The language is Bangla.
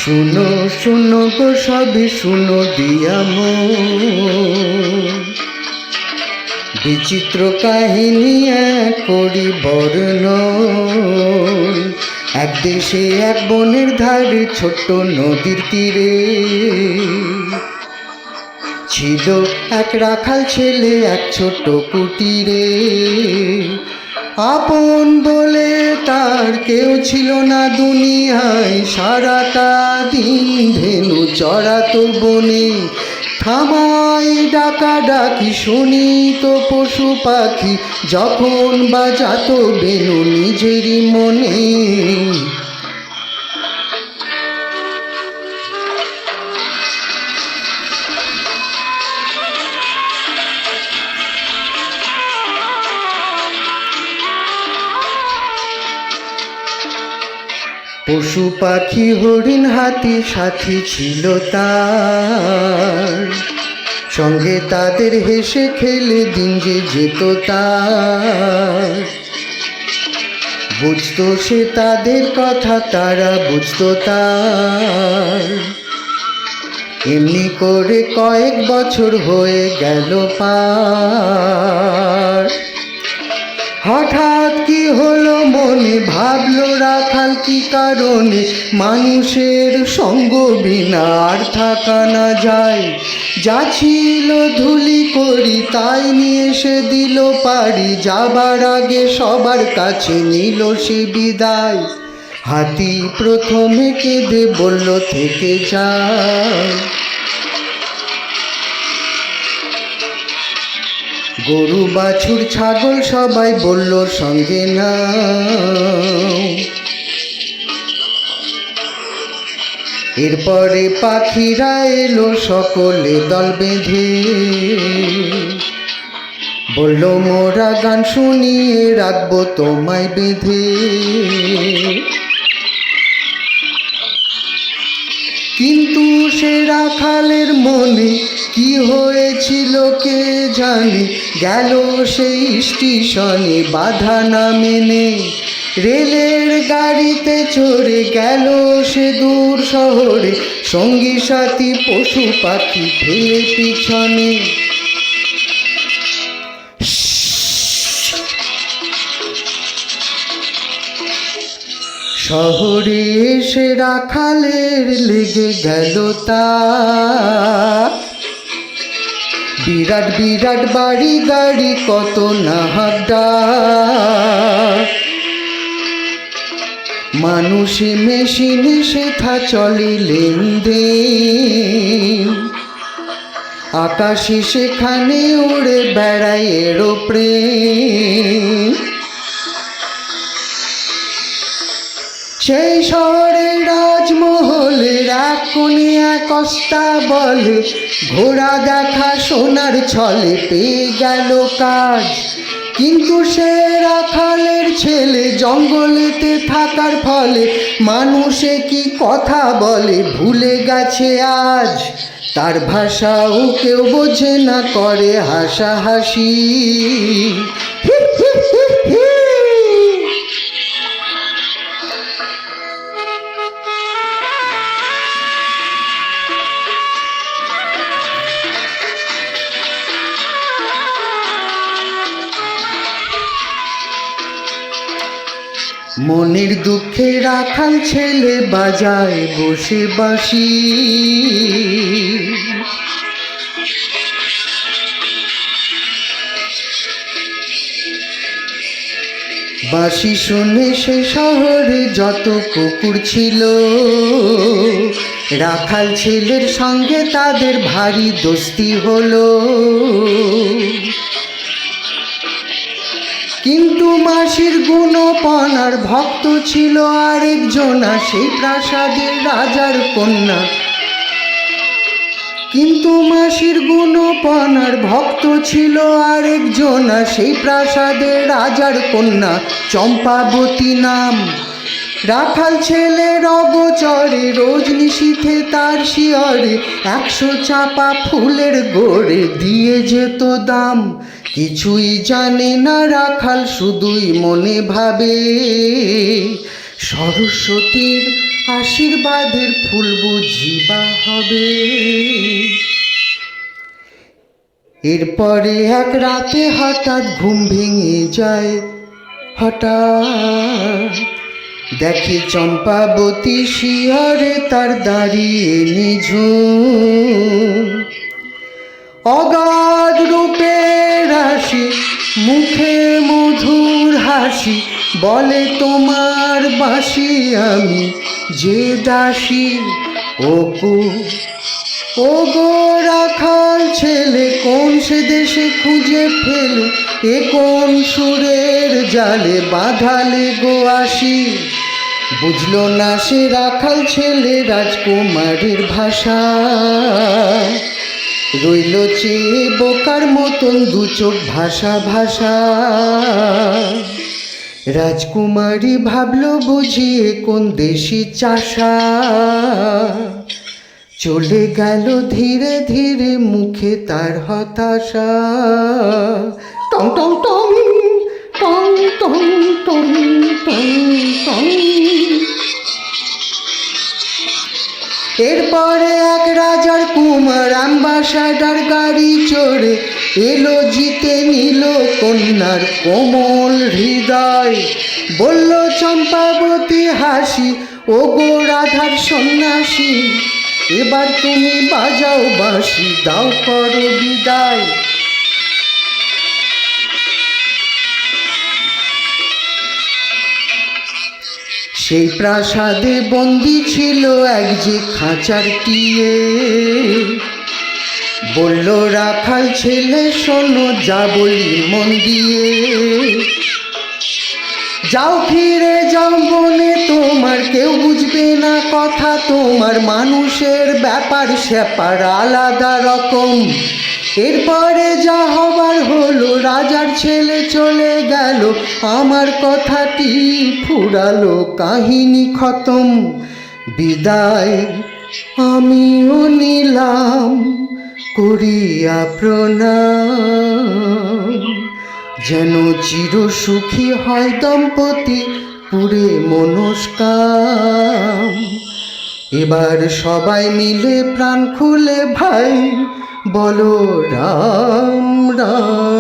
শুনো শুনো গো সবে শুনো দিয়া বিচিত্র কাহিনী এক করি বর্ণন। এক দেশে এক বনের ধারে ছোট্ট নদীর তীরে ছিল এক রাখাল ছেলে এক ছোট্ট কুটিরে। আপন বলে তার কেউ ছিল না দুনিয়ায়, সারাটা দিন ধেনু চড়াতো বনে। থামাই ডাকাডাকি শুনিত পশু পাখি, যখন বাজাতো বেনু নিজেরই মনে। পশু পাখি হরিণ হাতি সাথী ছিল তার, সঙ্গে তাদের হেসে খেলে দিন যে যেত তার। বুঝতো সে তাদের কথা, তারা বুঝতো তার। এমনি করে কয়েক বছর হয়ে গেল পার। হঠাৎ কি হলো মনে, ভাবলো রাখাল কি কারণে মানুষের সঙ্গ বিনা আর থাকা না যায়। যা ছিল ধুলি করি তাই নিয়ে সে দিল পারি, যাবার আগে সবার কাছে নিল সে বিদায়। হাতি প্রথমে কেঁদে বলল থেকে যায়, গরু বাছুর ছাগল সবাই বলল সঙ্গে না। এরপরে পাখিরা এলো সকলে দল বেঁধে, বলল মোরা গান শুনিয়ে রাখবো তোমায় বেঁধে। কিন্তু সে রাখালের মনে কি হয়েছিল কে জানে, গেল সেই স্টেশনে বাধা না মেনে। রেলের গাড়িতে চড়ে গেল সে দূর শহরে, সঙ্গী সাথী পশু পাখি ফেলে পিছনে। শহরে এসে রাখালের লেগে গেল তার, বিরাট বিরাট বাড়ি গাড়ি কত না হাবডাক। মানুষে মেশিনে সেথা চলে লেনদেন, আকাশে সেখানে উড়ে বেড়ায় এরোপ্লেন। সেই শহরের রাজমহলের এক কোণে এক অস্তাবলে, ঘোড়া দেখা সোনার ছলে পেয়ে গেল কাজ। কিন্তু সে রাখালের ছেলে জঙ্গলেতে থাকার ফলে মানুষে কি কথা বলে ভুলে গেছে আজ। তার ভাষাও কেউ বোঝে না, করে হাসাহাসি। মনের দুঃখে রাখাল ছেলে বাজায় বসে বাঁশি, বাঁশি শুনে সে শহরে যত কুকুর ছিল, রাখাল ছেলের সঙ্গে তাদের ভারী দোস্তি হলো। কিন্তু মাসির গুণপনার ভক্ত ছিল আরেকজনা, সেই প্রাসাদের রাজার কন্যা। কিন্তু মাসির গুণপনার ভক্ত ছিল আরেকজনা, সেই প্রাসাদের রাজার কন্যা চম্পাবতী নাম। রাখাল ছেলের অগোচরে রোজ নিশীথে তার শিয়রে 100 চাপা ফুলের গোড়ে দিয়ে যেত দাম। কিছুই জানে না রাখাল, শুধুই মনে ভাবে সরস্বতীর আশীর্বাদের ফুল বুঝিবা হবে। এরপরে এক রাতে হঠাৎ ঘুম ভেঙে যায়, হঠাৎ দেখে চম্পাবতী শিয়রে তার দাঁড়িয়ে নিঝুম। অগাধ রূপের রাশি, মুখে মধুর হাসি, বলে তোমার বাসি আমি যে দাসী। ও গো রাখাল ছেলে, কোন সে দেশে খুঁজে ফেলে, এ কোন সুরের জালে বাঁধালে গো আসি। বুঝলো না সে রাখাল ছেলে রাজকুমারীর ভাষা, রইল চেয়ে বোকার মতন দু চোখ ভাষা ভাষা। রাজকুমারী ভাবলো বুঝিয়ে কোন দেশি চাষা, চলে গেল ধীরে ধীরে মুখে তার হতাশা। টং টং টং টং টং টং টং টং। এরপরে এক রাজার কুমার অ্যাম্বাসাডার গাড়ি চড়ে এলো, জিতে নিল কন্যার কোমল হৃদয়। বলল চম্পাবতী হাসি, ও গো রাধার সন্ন্যাসী, এবার তুমি বাজাও বাঁশি, দাও করো বিদায়। সেই প্রাসাদে বন্দি ছিল এক যে খাঁচার টিয়ে। বলল রাখাল ছেলে শোনো, যা বলি মন দিয়ে। যাও ফিরে যাও বনে তোমার, কেউ বুঝবে না কথা তোমার, মানুষের ব্যাপার স্যাপার আলাদা রকম। এরপরে যা হবার হলো, রাজার ছেলে চলে গেল, আমার কথাটি ফুরালো, কাহিনী খতম। বিদায় আমিও নিলাম করিয়া প্রণাম, যেন চির সুখী হয় দম্পতি পুরে মনস্কাম। এবার সবাই মিলে প্রাণ খুলে ভাই বলো রাম রাম।